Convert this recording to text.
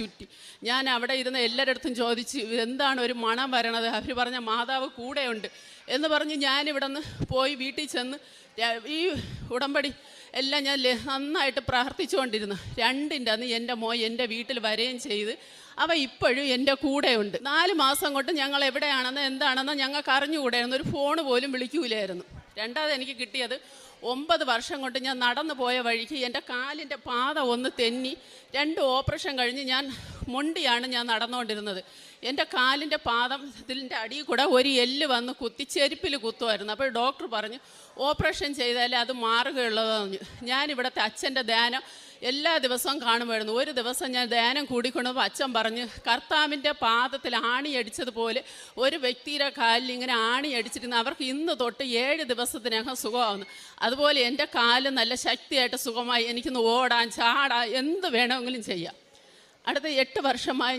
ചുറ്റി ഞാൻ അവിടെ ഇരുന്ന് എല്ലാവരുടെ ചോദിച്ച് എന്താണ് ഒരു മണം വരണത്. അവർ പറഞ്ഞ മാതാവ് കൂടെയുണ്ട് എന്ന് പറഞ്ഞ് ഞാനിവിടെ നിന്ന് പോയി വീട്ടിൽ ചെന്ന് ഈ ഉടമ്പടി എല്ലാം ഞാൻ നന്നായിട്ട് പ്രാർത്ഥിച്ചുകൊണ്ടിരുന്നു. 2ൻ്റെ അന്ന് എൻ്റെ എൻ്റെ വീട്ടിൽ വരികയും ചെയ്ത് അവ ഇപ്പോഴും എൻ്റെ കൂടെയുണ്ട്. 4 മാസം കൊണ്ട് ഞങ്ങൾ എവിടെയാണെന്ന് എന്താണെന്ന് ഞങ്ങൾക്ക് അറിഞ്ഞുകൂടായിരുന്നു. ഒരു ഫോണ് പോലും വിളിക്കൂലായിരുന്നു. രണ്ടാമത് എനിക്ക് കിട്ടിയത് 9 വർഷം കൊണ്ട് ഞാൻ നടന്നു പോയ വഴിക്ക് എൻ്റെ കാലിൻ്റെ പാത ഒന്ന് തെന്നി 2 ഓപ്പറേഷൻ കഴിഞ്ഞ് ഞാൻ മൊണ്ടിയാണ് ഞാൻ നടന്നുകൊണ്ടിരുന്നത്. എൻ്റെ കാലിൻ്റെ പാദത്തിൻ്റെ അടിയിൽ കൂടെ ഒരു എല്ല് വന്ന് കുത്തി ചെരുപ്പിൽ കുത്തുമായിരുന്നു. അപ്പോൾ ഡോക്ടർ പറഞ്ഞു ഓപ്പറേഷൻ ചെയ്താലേ അത് മാറുകയുള്ളതെന്ന് പറഞ്ഞു. ഞാനിവിടുത്തെ അച്ഛൻ്റെ ധ്യാനം എല്ലാ ദിവസവും കാണുമായിരുന്നു. ഒരു ദിവസം ഞാൻ ധ്യാനം കൂടിക്കൊണ്ടപ്പോൾ അച്ഛൻ പറഞ്ഞ് കർത്താവിൻ്റെ പാദത്തിൽ ആണിയടിച്ചതുപോലെ ഒരു വ്യക്തിയുടെ കാലിൽ ഇങ്ങനെ ആണിയടിച്ചിരുന്ന അവർക്ക് ഇന്ന് തൊട്ട് 7 ദിവസത്തിനകം സുഖമാകുന്നു. അതുപോലെ എൻ്റെ കാല് നല്ല ശക്തിയായിട്ട് സുഖമായി. എനിക്കിന്ന് ഓടാൻ ചാടാൻ എന്ത് വേണമെങ്കിലും ചെയ്യാം. അടുത്ത 8 വർഷമായി